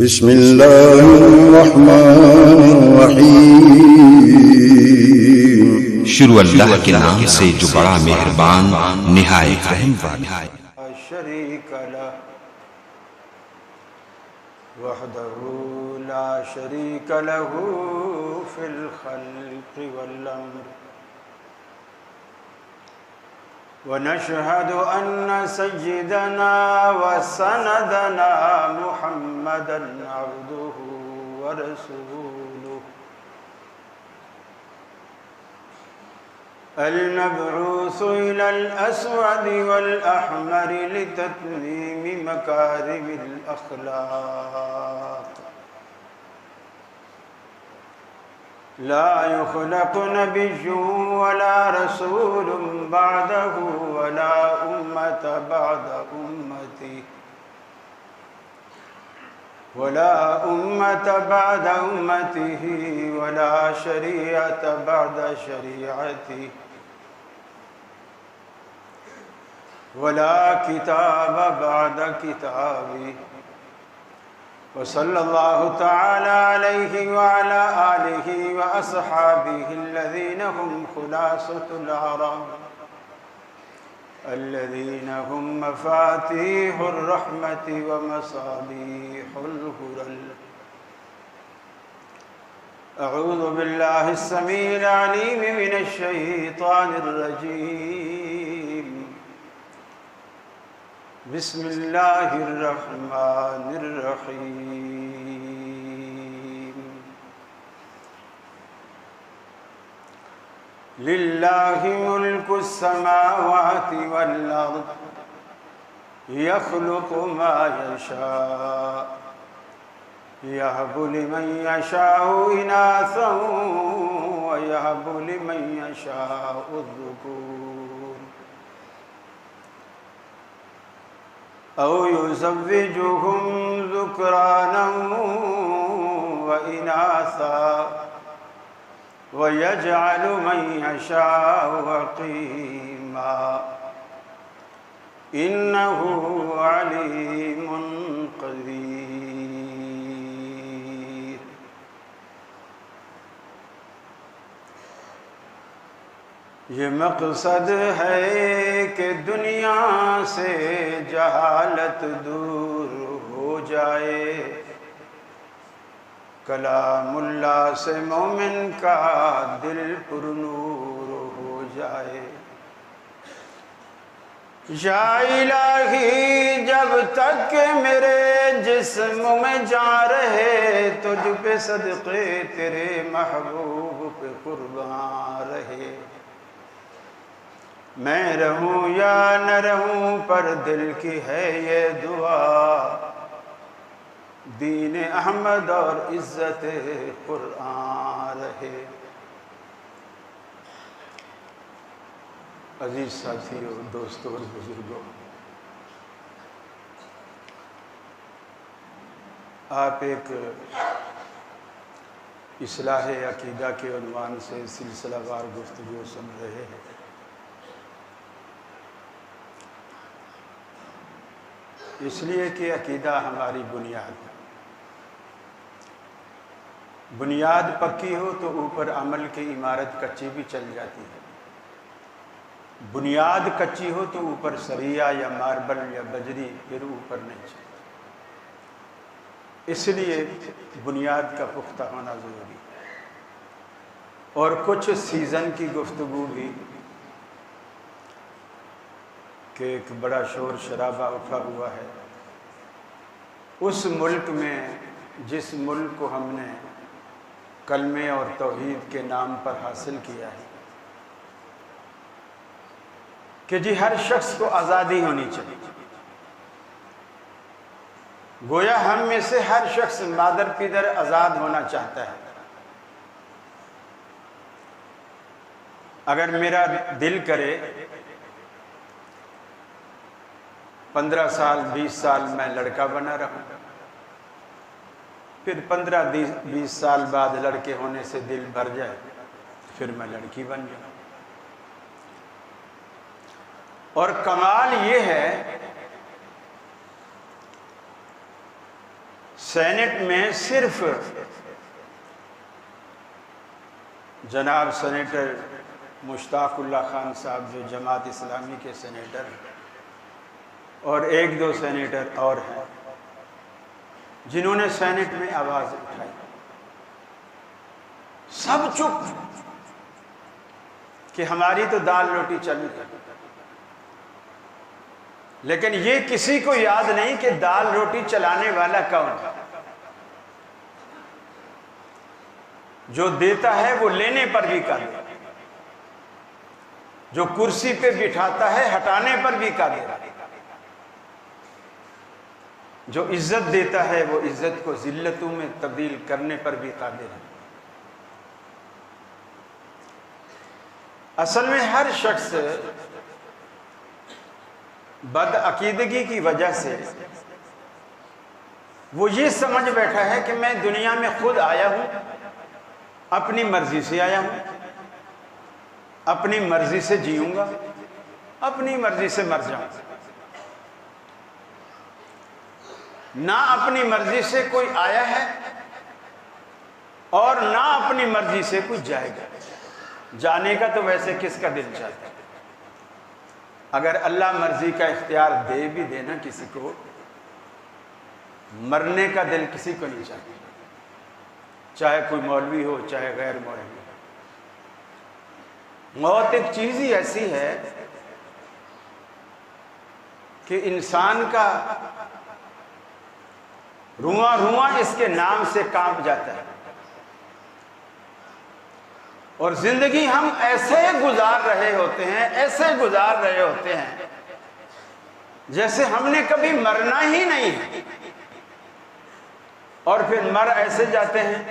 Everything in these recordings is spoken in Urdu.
بسم اللہ الرحمن الرحیم۔ شروع اللہ کے نام سے جو بڑا مہربان نہایت رحم والا ہے۔ شریک لہ وحدہ لا شریک لہ فی الخلق والامر ونشهد أن سيدنا وسندنا محمدا عبده ورسوله المبعوث إلى الأسود والأحمر لتتميم مكارم الأخلاق لا يخلق نبي ولا رسول بعده ولا أمة بعد أمته ولا أمة بعد أمته ولا شريعة بعد شريعته ولا كتاب بعد كتابه وصلى الله تعالى عليه وعلى آله وأصحابه الذين هم خلاصة العرب الذين هم مفاتيح الرحمة ومصابيح الهدى أعوذ بالله السميع العليم من الشيطان الرجيم بسم الله الرحمن الرحيم لله ملك السماوات والأرض يخلق ما يشاء يهب لمن يشاء إناثا ويهب لمن يشاء الذكور أو يزوجهم ذكرانا وإناثا ويجعل من يشاء عقيما إنه عليم قدير۔ یہ مقصد ہے کہ دنیا سے جہالت دور ہو جائے، کلام اللہ سے مومن کا دل پر نور ہو جائے۔ یا الہی جب تک کہ میرے جسم میں جان رہے، تجھ پہ صدقے تیرے محبوب پہ قربان رہے، میں رہوں یا نہ رہوں پر دل کی ہے یہ دعا، دین احمد اور عزت قرآن رہے۔ عزیز ساتھیوں، دوستوں اور بزرگوں، آپ ایک اصلاح عقیدہ کے عنوان سے سلسلہ وار گفتگو سن رہے ہیں۔ اس لیے کہ عقیدہ ہماری بنیاد ہے، بنیاد پکی ہو تو اوپر عمل کی عمارت کچی بھی چل جاتی ہے، بنیاد کچی ہو تو اوپر سریہ یا ماربل یا بجری پھر اوپر نہیں چلتی، اس لیے بنیاد کا پختہ ہونا ضروری ہے۔ اور کچھ سیزن کی گفتگو بھی کہ ایک بڑا شور شرابہ اٹھا ہوا ہے اس ملک میں، جس ملک کو ہم نے کلمے اور توحید کے نام پر حاصل کیا ہے کہ جی ہر شخص کو آزادی ہونی چاہیے، گویا ہم میں سے ہر شخص مادر پدر آزاد ہونا چاہتا ہے۔ اگر میرا دل کرے 15 سال 20 سال میں لڑکا بنا رہوں، پھر 15-20 سال بعد لڑکے ہونے سے دل بھر جائے، پھر میں لڑکی بن جاؤں۔ اور کمال یہ ہے سینٹ میں صرف جناب سینیٹر مشتاق اللہ خان صاحب جو جماعت اسلامی کے سینیٹر اور ایک دو سینیٹر اور ہیں جنہوں نے سینٹ میں آواز اٹھائی، سب چپ کہ ہماری تو دال روٹی چل رہی، لیکن یہ کسی کو یاد نہیں کہ دال روٹی چلانے والا کون ہے۔ جو دیتا ہے وہ لینے پر بھی قادر، جو کرسی پہ بٹھاتا ہے ہٹانے پر بھی قادر، جو عزت دیتا ہے وہ عزت کو ذلتوں میں تبدیل کرنے پر بھی قادر ہے۔ اصل میں ہر شخص بد عقیدگی کی وجہ سے وہ یہ سمجھ بیٹھا ہے کہ میں دنیا میں خود آیا ہوں، اپنی مرضی سے آیا ہوں، اپنی مرضی سے جیوں گا، اپنی مرضی سے مر جاؤں گا۔ نہ اپنی مرضی سے کوئی آیا ہے اور نہ اپنی مرضی سے کوئی جائے گا۔ جانے کا تو ویسے کس کا دل چاہتا ہے؟ اگر اللہ مرضی کا اختیار دے بھی دینا کسی کو، مرنے کا دل کسی کو نہیں چاہتا، چاہے کوئی مولوی ہو چاہے غیر مولوی ہو۔ موت ایک چیز ہی ایسی ہے کہ انسان کا رواں رواں اس کے نام سے کانپ جاتا ہے، اور زندگی ہم ایسے گزار رہے ہوتے ہیں، ایسے گزار رہے ہوتے ہیں جیسے ہم نے کبھی مرنا ہی نہیں ہے، اور پھر مر ایسے جاتے ہیں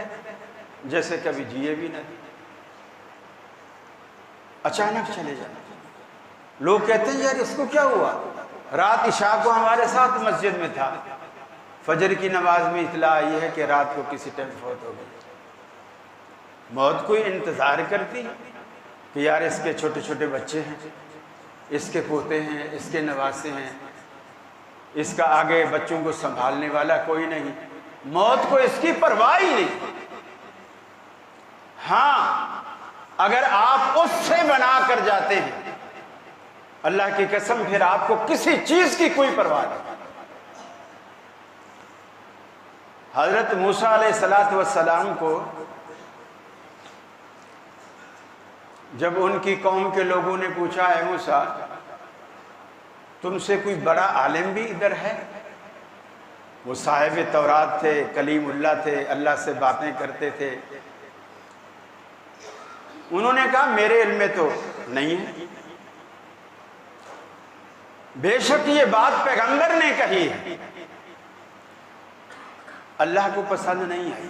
جیسے کبھی جیے بھی نہیں، اچانک چلے جاتے۔ لوگ کہتے ہیں یار اس کو کیا ہوا؟ رات عشاء کو ہمارے ساتھ مسجد میں تھا، فجر کی نماز میں اطلاع آئی ہے کہ رات کو کسی ٹائم فوت ہو گئی۔ موت کوئی انتظار کرتی کہ یار اس کے چھوٹے چھوٹے بچے ہیں، اس کے پوتے ہیں، اس کے نواسے ہیں، اس کا آگے بچوں کو سنبھالنے والا کوئی نہیں، موت کو اس کی پرواہ ہی نہیں۔ ہاں اگر آپ اس سے بنا کر جاتے ہیں، اللہ کی قسم پھر آپ کو کسی چیز کی کوئی پرواہ نہیں۔ حضرت موسیٰ علیہ السلام کو جب ان کی قوم کے لوگوں نے پوچھا اے موسیٰ تم سے کوئی بڑا عالم بھی ادھر ہے؟ وہ صاحب تورات تھے، کلیم اللہ تھے، اللہ سے باتیں کرتے تھے۔ انہوں نے کہا میرے علم میں تو نہیں ہے۔ بے شک یہ بات پیغمبر نے کہی ہے، اللہ کو پسند نہیں آئی۔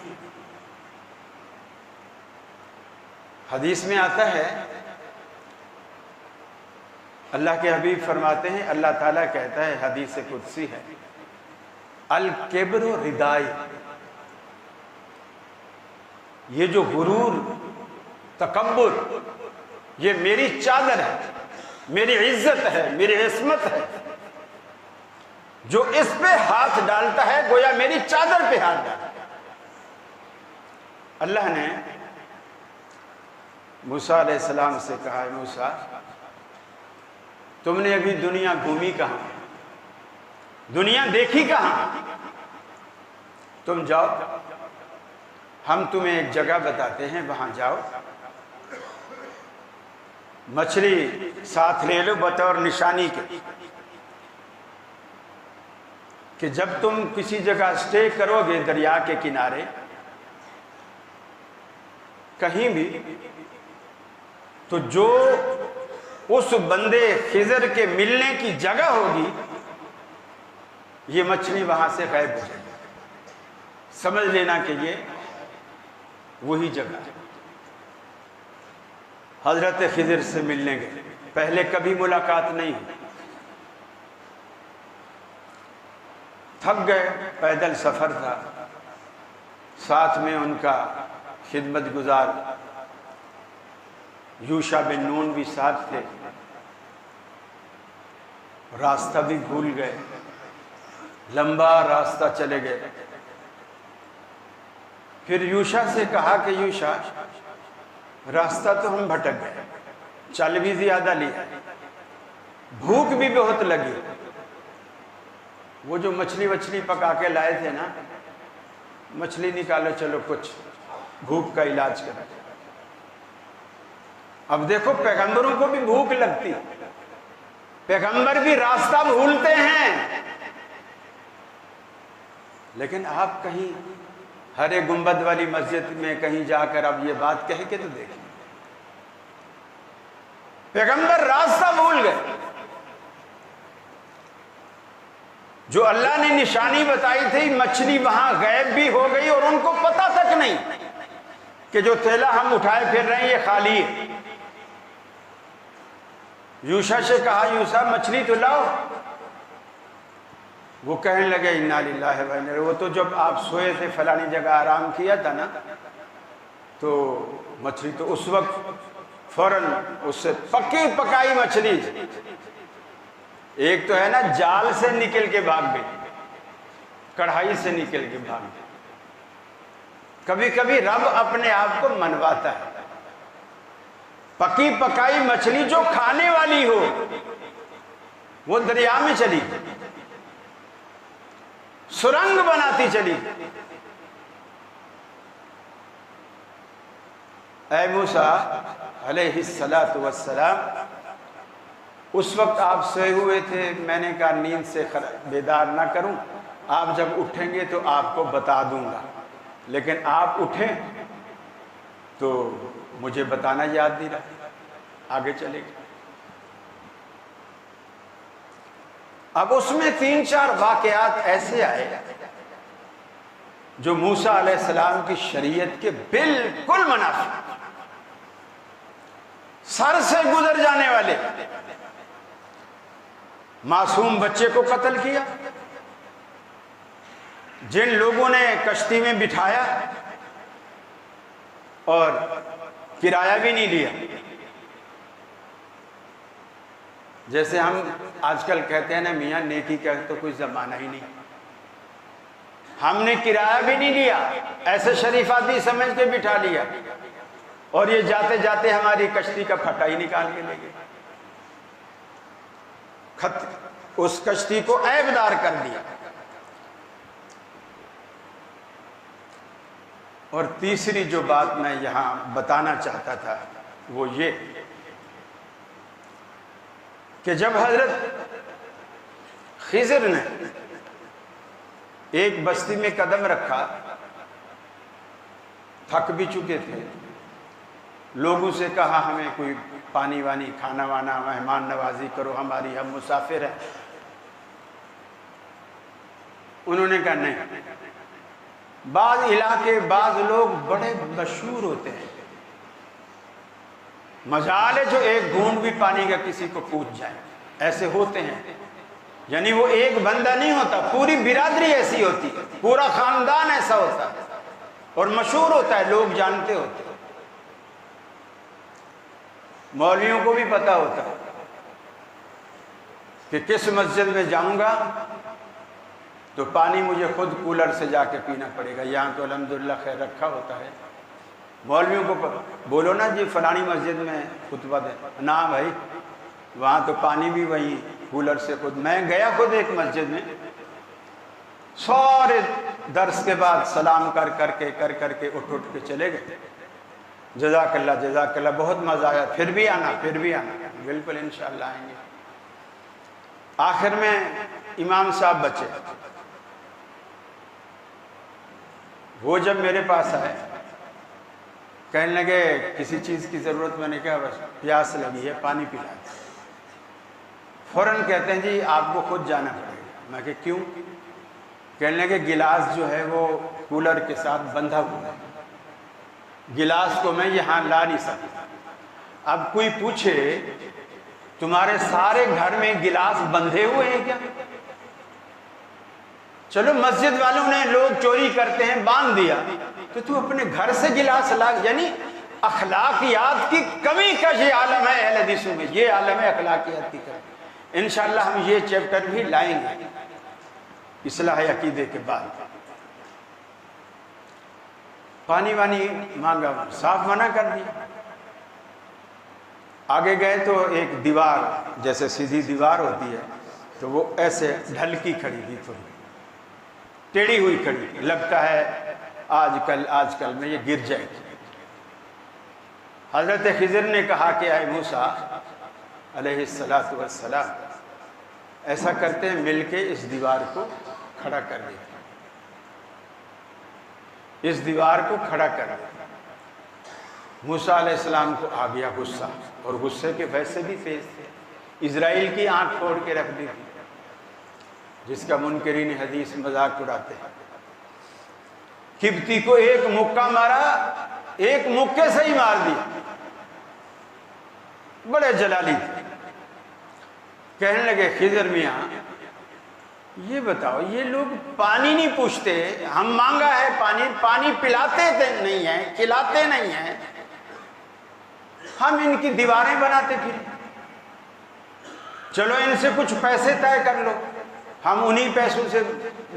حدیث میں آتا ہے، اللہ کے حبیب فرماتے ہیں، اللہ تعالیٰ کہتا ہے، حدیث قدسی ہے، الکبر ردائی، یہ جو غرور تکبر یہ میری چادر ہے، میری عزت ہے، میری عصمت ہے، جو اس پہ ہاتھ ڈالتا ہے گویا میری چادر پہ ہاتھ ڈالتا ہے۔ اللہ نے موسیٰ علیہ السلام سے کہا ہے موسیٰ تم نے ابھی دنیا گھومی کہاں، دنیا دیکھی کہاں؟ تم جاؤ، ہم تمہیں ایک جگہ بتاتے ہیں، وہاں جاؤ، مچھلی ساتھ لے لو بطور نشانی کے، کہ جب تم کسی جگہ اسٹے کرو گے دریا کے کنارے کہیں بھی، تو جو اس بندے خضر کے ملنے کی جگہ ہوگی یہ مچھلی وہاں سے غائب ہو جائے گی، سمجھ لینا کہ یہ وہی جگہ ہے۔ حضرت خضر سے ملنے گئے، پہلے کبھی ملاقات نہیں ہوئی، تھک گئے، پیدل سفر تھا، ساتھ میں ان کا خدمت گزار یوشع بن نون بھی ساتھ تھے، راستہ بھی بھول گئے، لمبا راستہ چلے گئے، پھر یوشع سے کہا کہ یوشع راستہ تو ہم بھٹک گئے، چل بھی زیادہ لیا، بھوک بھی بہت لگی، وہ جو مچھلی پکا کے لائے تھے نا، مچھلی نکالو چلو کچھ بھوک کا علاج کرو۔ اب دیکھو پیغمبروں کو بھی بھوک لگتی، پیغمبر بھی راستہ بھولتے ہیں، لیکن آپ کہیں ہرے گنبد والی مسجد میں کہیں جا کر اب یہ بات کہہ کے تو دیکھیں، پیغمبر راستہ بھول گئے۔ جو اللہ نے نشانی بتائی تھی، مچھلی وہاں غائب بھی ہو گئی اور ان کو پتہ تک نہیں کہ جو تھیلا ہم اٹھائے پھر رہے ہیں یہ خالی ہے۔ یوشع سے کہا یوشع مچھلی تو لاؤ، وہ کہنے لگے انا للہ و انا الیہ، وہ تو جب آپ سوئے تھے فلانی جگہ آرام کیا تھا نا، تو مچھلی تو اس وقت فوراً اس سے پکی پکائی مچھلی، ایک تو ہے نا جال سے نکل کے بھاگ گئی، کڑھائی سے نکل کے بھاگ گئی۔ کبھی کبھی رب اپنے آپ کو منواتا ہے، پکی پکائی مچھلی جو کھانے والی ہو وہ دریا میں چلی، سرنگ بناتی چلی۔ اے موسیٰ علیہ السلام، اس وقت آپ سوئے ہوئے تھے، میں نے کہا نیند سے بیدار نہ کروں، آپ جب اٹھیں گے تو آپ کو بتا دوں گا، لیکن آپ اٹھیں تو مجھے بتانا یاد نہیں رہا، آگے چلے گئے۔ اب اس میں 3-4 واقعات ایسے آئے جو موسیٰ علیہ السلام کی شریعت کے بالکل منافی، سر سے گزر جانے والے۔ معصوم بچے کو قتل کیا، جن لوگوں نے کشتی میں بٹھایا اور کرایہ بھی نہیں لیا، جیسے ہم آج کل کہتے ہیں نا میاں نیکی کا تو کوئی زمانہ ہی نہیں، ہم نے کرایہ بھی نہیں لیا، ایسے شریف آدمی سمجھ کے بٹھا لیا، اور یہ جاتے جاتے ہماری کشتی کا پھٹا ہی نکال کے لے گئے، اس کشتی کو عیبدار کر دیا۔ اور تیسری جو بات میں یہاں بتانا چاہتا تھا وہ یہ کہ جب حضرت خضر نے ایک بستی میں قدم رکھا، تھک بھی چکے تھے، لوگوں سے کہا ہمیں کوئی پانی وانی کھانا وانا مہمان نوازی کرو ہماری، ہم مسافر ہیں، انہوں نے کہا نہیں۔ بعض علاقے بعض لوگ بڑے مشہور ہوتے ہیں، مجال ہے جو ایک گھونٹ بھی پانی کا کسی کو پوچھ جائے، ایسے ہوتے ہیں، یعنی وہ ایک بندہ نہیں ہوتا، پوری برادری ایسی ہوتی ہے، پورا خاندان ایسا ہوتا ہے اور مشہور ہوتا ہے، لوگ جانتے ہوتے ہیں، مولویوں کو بھی پتا ہوتا ہے کہ کس مسجد میں جاؤں گا تو پانی مجھے خود کولر سے جا کے پینا پڑے گا، یہاں تو الحمدللہ خیر رکھا ہوتا ہے، مولویوں کو بولو نا جی فلانی مسجد میں خطبہ دے، نہ بھائی وہاں تو پانی بھی وہی کولر سے خود۔ میں گیا خود ایک مسجد میں، سارے درس کے بعد سلام کر کر کے اٹھ کے چلے گئے، جزاک اللہ بہت مزہ آیا، پھر بھی آنا، بالکل انشاءاللہ آئیں گے۔ آخر میں امام صاحب بچے، وہ جب میرے پاس آئے کہنے لگے کسی چیز کی ضرورت، میں نے کہا بس پیاس لگی ہے پانی پلا دیں۔ فوراً کہتے ہیں جی آپ کو خود جانا پڑے گا۔ میں کہ کیوں؟ کہنے لگے گلاس جو ہے وہ کولر کے ساتھ بندھا ہوا ہے، گلاس کو میں یہاں لا نہیں سکتا۔ اب کوئی پوچھے تمہارے سارے گھر میں گلاس بندھے ہوئے ہیں کیا؟ چلو مسجد والوں نے لوگ چوری کرتے ہیں باندھ دیا، تو اپنے گھر سے گلاس لا، یعنی اخلاقیات کی کمی کا یہ عالم ہے اہل حدیثوں میں، یہ عالم ہے اخلاقیات کی کمی۔ انشاءاللہ ہم یہ چیپٹر بھی لائیں گے اصلاح عقیدے کے بعد۔ پانی وانی مانگا، صاف منع کر دیا۔ آگے گئے تو ایک دیوار، جیسے سیدھی دیوار ہوتی ہے تو وہ ایسے ڈھلکی کھڑی تھی، تھوڑی ٹیڑھی ہوئی کھڑی، لگتا ہے آج کل میں یہ گر جائے گی۔ حضرت خضر نے کہا کہ اے موسیٰ علیہ السلام، ایسا کرتے ہیں مل کے اس دیوار کو کھڑا کر دیتے، اس دیوار کو کھڑا کر دیتے۔ موسیٰ علیہ السلام کو آ گیا غصہ، اور غصے کے ویسے بھی تیز تھے، اسرائیل کی آنکھ پھوڑ کے رکھ دی تھی، جس کا منکرین حدیث مذاق اڑاتے ہیں۔ قبطی کو ایک مکہ مارا، ایک مکے سے ہی مار دیا، بڑے جلالی تھے۔ کہنے لگے خضر میاں یہ بتاؤ، یہ لوگ پانی نہیں پوچھتے، ہم مانگا ہے پانی پلاتے نہیں ہیں، کھلاتے نہیں ہیں، ہم ان کی دیواریں بناتے پھر، چلو ان سے کچھ پیسے طے کر لو، ہم انہی پیسوں سے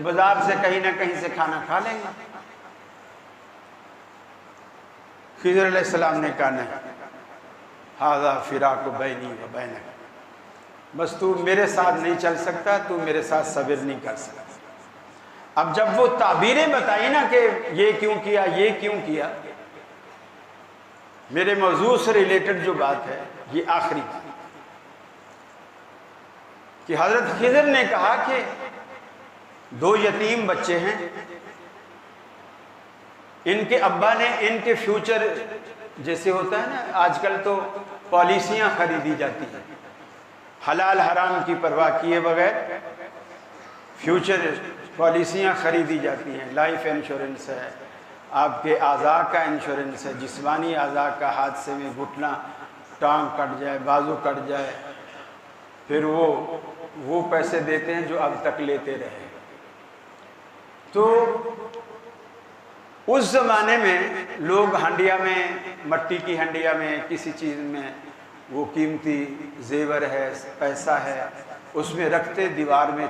بازار سے کہیں نہ کہیں سے کھانا کھا لیں گے۔ خضر علیہ السلام نے کہا نہیں، ھذا فراق بینی و بینک، بس تو میرے ساتھ نہیں چل سکتا، تو میرے ساتھ صبر نہیں کر سکتا۔ اب جب وہ تعبیریں بتائی نا کہ یہ کیوں کیا، یہ کیوں کیا، میرے موضوع سے ریلیٹڈ جو بات ہے یہ آخری بات کہ حضرت خضر نے کہا کہ 2 یتیم بچے ہیں، ان کے ابا نے ان کے فیوچر، جیسے ہوتا ہے نا آج کل تو پالیسیاں خریدی جاتی ہیں حلال حرام کی پرواہ کیے بغیر، فیوچر پالیسیاں خریدی جاتی ہیں، لائف انشورنس ہے، آپ کے اعضاء کا انشورنس ہے، جسمانی اعضاء کا، حادثے میں گھٹنا ٹانگ کٹ جائے، بازو کٹ جائے، پھر وہ پیسے دیتے ہیں جو اب تک لیتے رہے۔ تو اس زمانے میں لوگ ہنڈیا میں، مٹی کی ہنڈیا میں، کسی چیز میں وہ قیمتی زیور ہے، پیسہ ہے، اس میں رکھتے، دیوار میں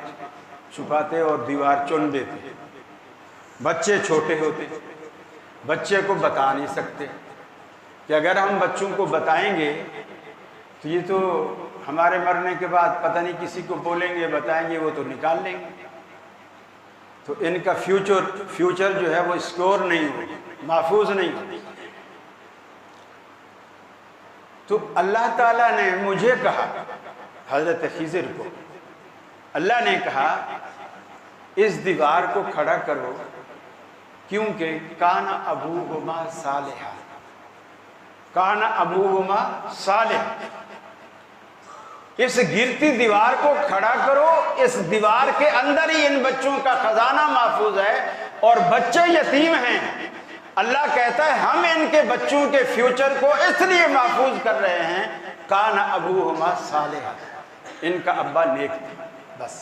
چھپاتے اور دیوار چن دیتے۔ بچے چھوٹے ہوتے، بچے کو بتا نہیں سکتے کہ اگر ہم بچوں کو بتائیں گے تو یہ تو ہمارے مرنے کے بعد پتہ نہیں کسی کو بولیں گے، بتائیں گے، وہ تو نکال لیں گے، تو ان کا فیوچر جو ہے وہ اسکور نہیں ہو، محفوظ نہیں ہو۔ تو اللہ تعالیٰ نے مجھے کہا، حضرت خضر کو اللہ نے کہا اس دیوار کو کھڑا کرو، کیونکہ کان ابوہما صالحا، کان ابوہما صالح، اس گرتی دیوار کو کھڑا کرو، اس دیوار کے اندر ہی ان بچوں کا خزانہ محفوظ ہے، اور بچے یتیم ہیں، اللہ کہتا ہے ہم ان کے بچوں کے فیوچر کو اس لیے محفوظ کر رہے ہیں، کان ابوہما صالحا، ان کا ابا نیک تھا، بس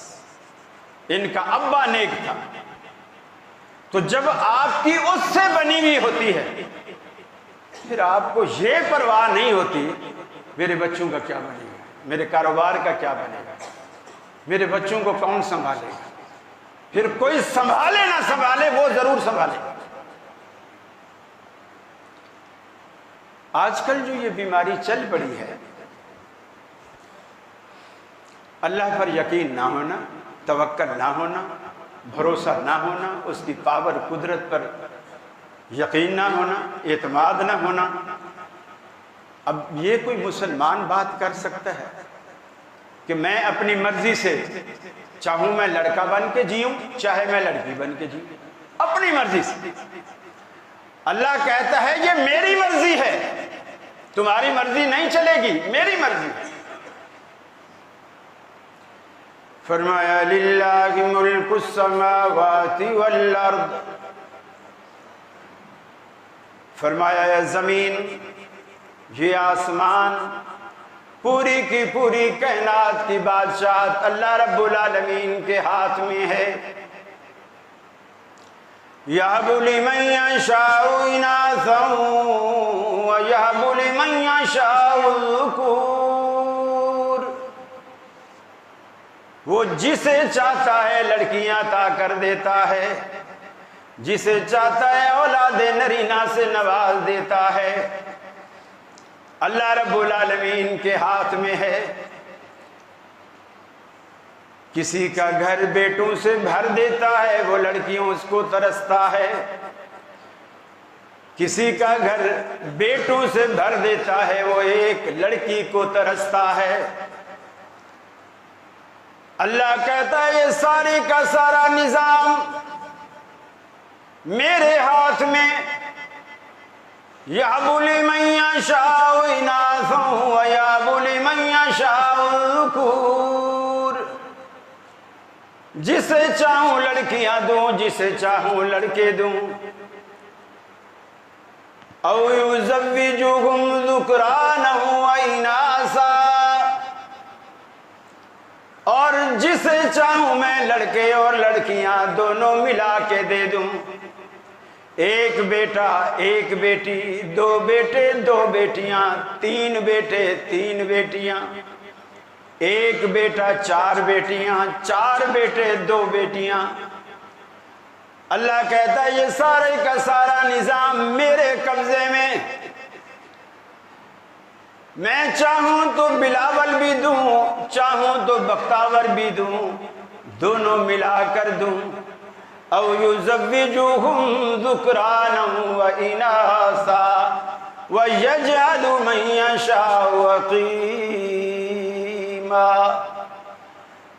ان کا ابا نیک تھا۔ تو جب آپ کی اس سے بنی ہوئی ہوتی ہے، پھر آپ کو یہ پرواہ نہیں ہوتی میرے بچوں کا کیا بنے گا، میرے کاروبار کا کیا بنے گا، میرے بچوں کو کون سنبھالے گا، پھر کوئی سنبھالے نہ سنبھالے وہ ضرور سنبھالے گا۔ آج کل جو یہ بیماری چل پڑی ہے، اللہ پر یقین نہ ہونا، توکل نہ ہونا، بھروسہ نہ ہونا، اس کی پاور قدرت پر یقین نہ ہونا، اعتماد نہ ہونا۔ اب یہ کوئی مسلمان بات کر سکتا ہے کہ میں اپنی مرضی سے چاہوں میں لڑکا بن کے جیوں، چاہے میں لڑکی بن کے جیوں، اپنی مرضی سے؟ اللہ کہتا ہے یہ میری مرضی ہے، تمہاری مرضی نہیں چلے گی، میری مرضی۔ فرمایا للہ ملک السماوات والارض، فرمایا یہ زمین، یہ آسمان، پوری کی پوری کائنات کی بادشاہت اللہ رب العالمین کے ہاتھ میں ہے۔ یَهَبُ لِمَن یَشَاءُ إِنَاثًا وَیَهَبُ لِمَن یَشَاءُ الذُّکُورَ، وہ جسے چاہتا ہے لڑکیاں عطا کر دیتا ہے، جسے چاہتا ہے اولاد نرینہ سے نواز دیتا ہے۔ اللہ رب العالمین کے ہاتھ میں ہے۔ کسی کا گھر بیٹوں سے بھر دیتا ہے، وہ لڑکیوں اس کو ترستا ہے۔ کسی کا گھر بیٹوں سے بھر دیتا ہے، وہ ایک لڑکی کو ترستا ہے۔ اللہ کہتا ہے یہ سارے کا سارا نظام میرے ہاتھ میں، یَهَبُ لِمَن يَشَاءُ إِنَاثًا وَيَهَبُ لِمَن يَشَاءُ الذُّكُورَ، جسے چاہوں لڑکیاں دوں، جسے چاہوں لڑکے دوں۔ أَوْ يُزَوِّجُهُمْ ذُكْرَانًا وَإِنَاثًا، اور جسے چاہوں میں لڑکے اور لڑکیاں دونوں ملا کے دے دوں۔ ایک بیٹا ایک بیٹی، دو بیٹے دو بیٹیاں، تین بیٹے تین بیٹیاں، ایک بیٹا چار بیٹیاں، چار بیٹے دو بیٹیاں۔ اللہ کہتا ہے یہ سارے کا سارا نظام میرے قبضے میں، میں چاہوں تو بلاول بھی دوں، چاہوں تو بختاور بھی دوں، دونوں ملا کر دوں۔ او یزوجہم ذکرانا واناثا ویجعل من یشاء عقیما،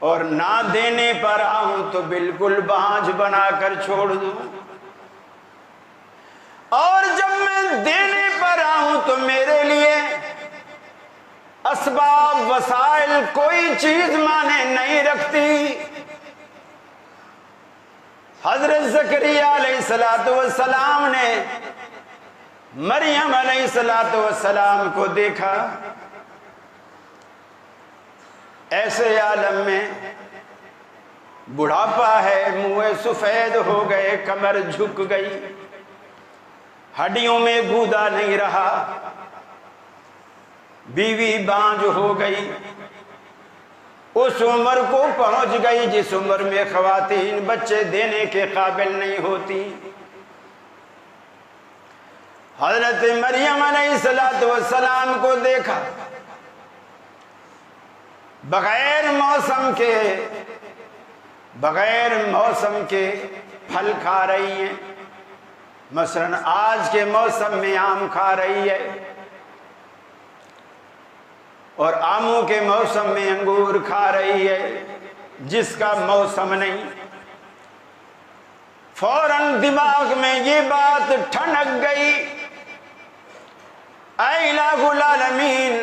اور نہ دینے پر آؤں تو بالکل بانجھ بنا کر چھوڑ دوں، اور جب میں دینے پر آؤں تو میرے لیے اسباب وسائل کوئی چیز مانے نہیں رکھتی۔ حضرت زکریا علیہ السلام نے مریم علیہ السلام کو دیکھا، ایسے عالم میں بڑھاپا ہے، منہ سفید ہو گئے، کمر جھک گئی، ہڈیوں میں گودا نہیں رہا، بیوی بانجھ ہو گئی، اس عمر کو پہنچ گئی جس عمر میں خواتین بچے دینے کے قابل نہیں ہوتی۔ حضرت مریم علیہ السلام کو دیکھا، بغیر موسم کے پھل کھا رہی ہیں، مثلا آج کے موسم میں آم کھا رہی ہے، اور آموں کے موسم میں انگور کھا رہی ہے، جس کا موسم نہیں۔ فوراً دماغ میں یہ بات ٹھنک گئی، اے الہ العالمین،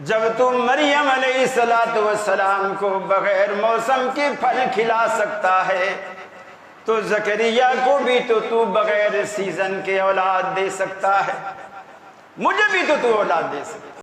جب تم مریم علیہ السلام کو بغیر موسم کے پھل کھلا سکتا ہے تو زکریا کو بھی تو بغیر سیزن کے اولاد دے سکتا ہے، مجھے بھی تو اولاد دے سکتا ہے۔